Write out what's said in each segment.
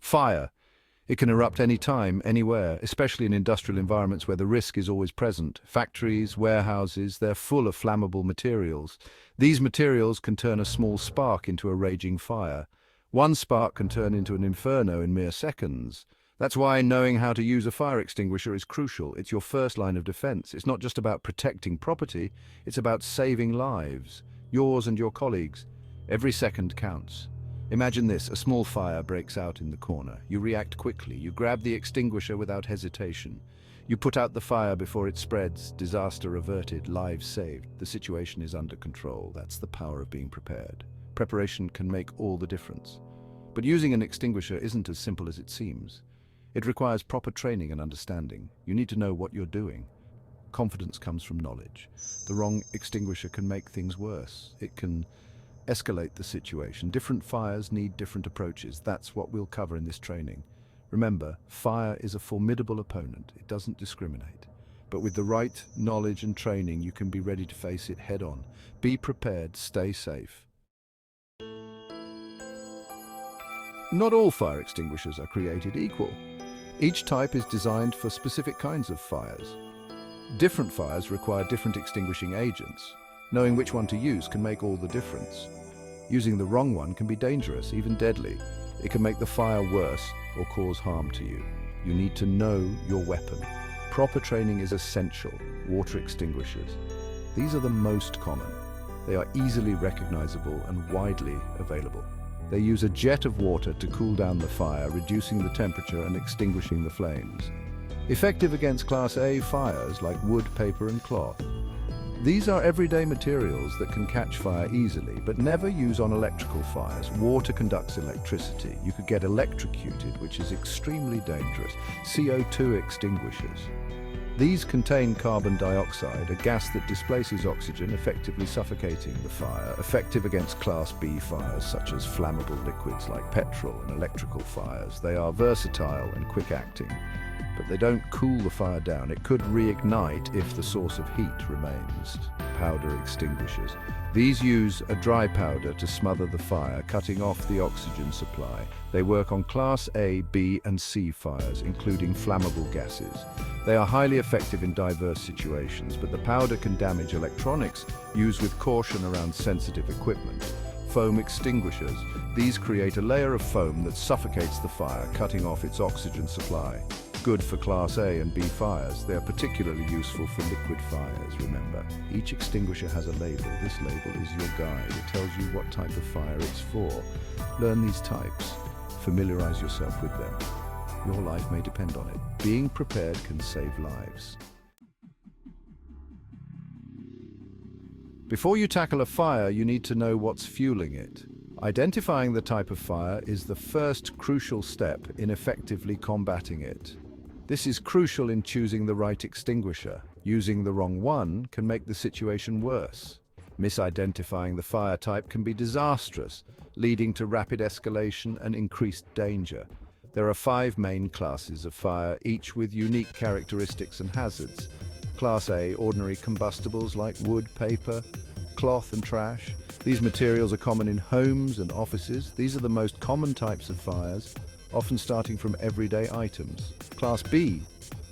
Fire. It can erupt any time, anywhere, especially in industrial environments where the risk is always present. Factories, warehouses, they're full of flammable materials. These materials can turn a small spark into a raging fire. One spark can turn into an inferno in mere seconds. That's why knowing how to use a fire extinguisher is crucial. It's your first line of defense. It's not just about protecting property, it's about saving lives, yours and your colleagues. Every second counts. Imagine this, a small fire breaks out in the corner. You react quickly, you grab the extinguisher without hesitation. You put out the fire before it spreads, disaster averted, lives saved. The situation is under control. That's the power of being prepared. Preparation can make all the difference. But using an extinguisher isn't as simple as it seems. It requires proper training and understanding. You need to know what you're doing. Confidence comes from knowledge. The wrong extinguisher can make things worse. It can escalate the situation. Different fires need different approaches. That's what we'll cover in this training. Remember, fire is a formidable opponent. It doesn't discriminate. But with the right knowledge and training, you can be ready to face it head on. Be prepared, stay safe. Not all fire extinguishers are created equal. Each type is designed for specific kinds of fires. Different fires require different extinguishing agents. Knowing which one to use can make all the difference. Using the wrong one can be dangerous, even deadly. It can make the fire worse or cause harm to you. You need to know your weapon. Proper training is essential. Water extinguishers. These are the most common. They are easily recognizable and widely available. They use a jet of water to cool down the fire, reducing the temperature and extinguishing the flames. Effective against Class A fires like wood, paper, and cloth. These are everyday materials that can catch fire easily, but never use on electrical fires. Water conducts electricity. You could get electrocuted, which is extremely dangerous. CO2 extinguishers. These contain carbon dioxide, a gas that displaces oxygen, effectively suffocating the fire. Effective against Class B fires, such as flammable liquids like petrol and electrical fires. They are versatile and quick-acting, but they don't cool the fire down. It could reignite if the source of heat remains. Powder extinguishers. These use a dry powder to smother the fire, cutting off the oxygen supply. They work on Class A, B, and C fires, including flammable gases. They are highly effective in diverse situations, but the powder can damage electronics. Use with caution around sensitive equipment. Foam extinguishers. These create a layer of foam that suffocates the fire, cutting off its oxygen supply. Good for Class A and B fires. They are particularly useful for liquid fires, remember. Each extinguisher has a label. This label is your guide. It tells you what type of fire it's for. Learn these types. Familiarize yourself with them. Your life may depend on it. Being prepared can save lives. Before you tackle a fire, you need to know what's fueling it. Identifying the type of fire is the first crucial step in effectively combating it. This is crucial in choosing the right extinguisher. Using the wrong one can make the situation worse. Misidentifying the fire type can be disastrous, leading to rapid escalation and increased danger. There are 5 main classes of fire, each with unique characteristics and hazards. Class A, ordinary combustibles like wood, paper, cloth, and trash. These materials are common in homes and offices. These are the most common types of fires, often starting from everyday items. Class B,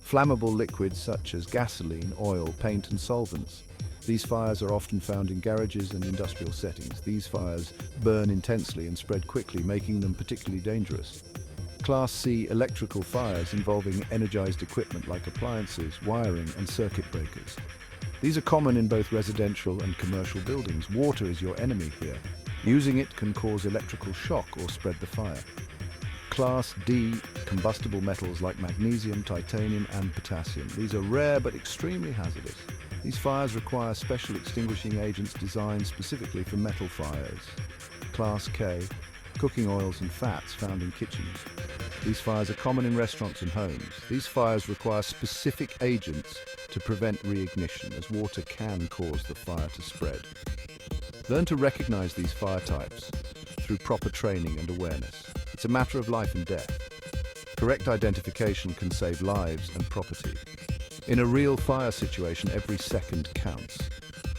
flammable liquids such as gasoline, oil, paint, and solvents. These fires are often found in garages and industrial settings. These fires burn intensely and spread quickly, making them particularly dangerous. Class C, electrical fires involving energized equipment like appliances, wiring, and circuit breakers. These are common in both residential and commercial buildings. Water is your enemy here. Using it can cause electrical shock or spread the fire. Class D, combustible metals like magnesium, titanium, and potassium. These are rare but extremely hazardous. These fires require special extinguishing agents designed specifically for metal fires. Class K, cooking oils and fats found in kitchens. These fires are common in restaurants and homes. These fires require specific agents to prevent reignition, as water can cause the fire to spread. Learn to recognize these fire types through proper training and awareness. It's a matter of life and death. Correct identification can save lives and property. In a real fire situation, every second counts.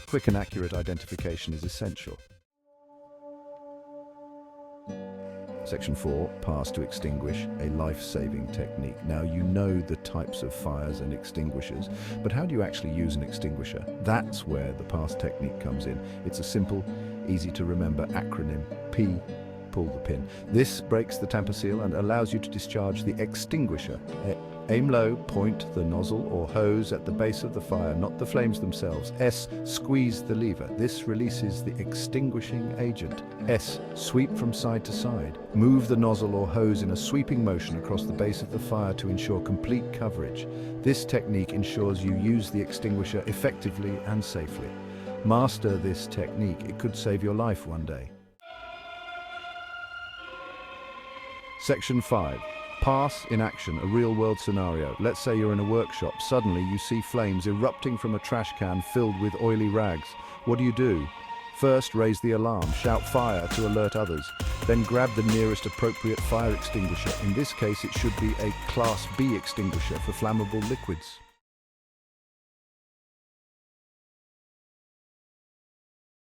Quick and accurate identification is essential. Section 4, pass to extinguish, a life-saving technique. Now you know the types of fires and extinguishers, but how do you actually use an extinguisher? That's where the pass technique comes in. It's a simple, easy to remember acronym, P, pull the pin. This breaks the tamper seal and allows you to discharge the extinguisher. Aim low, point the nozzle or hose at the base of the fire, not the flames themselves. S, squeeze the lever. This releases the extinguishing agent. S, sweep from side to side. Move the nozzle or hose in a sweeping motion across the base of the fire to ensure complete coverage. This technique ensures you use the extinguisher effectively and safely. Master this technique. It could save your life one day. Section 5. Pass in action, a real-world scenario. Let's say you're in a workshop. Suddenly you see flames erupting from a trash can filled with oily rags. What do? First, raise the alarm, shout fire to alert others. Then grab the nearest appropriate fire extinguisher. In this case, it should be a Class B extinguisher for flammable liquids.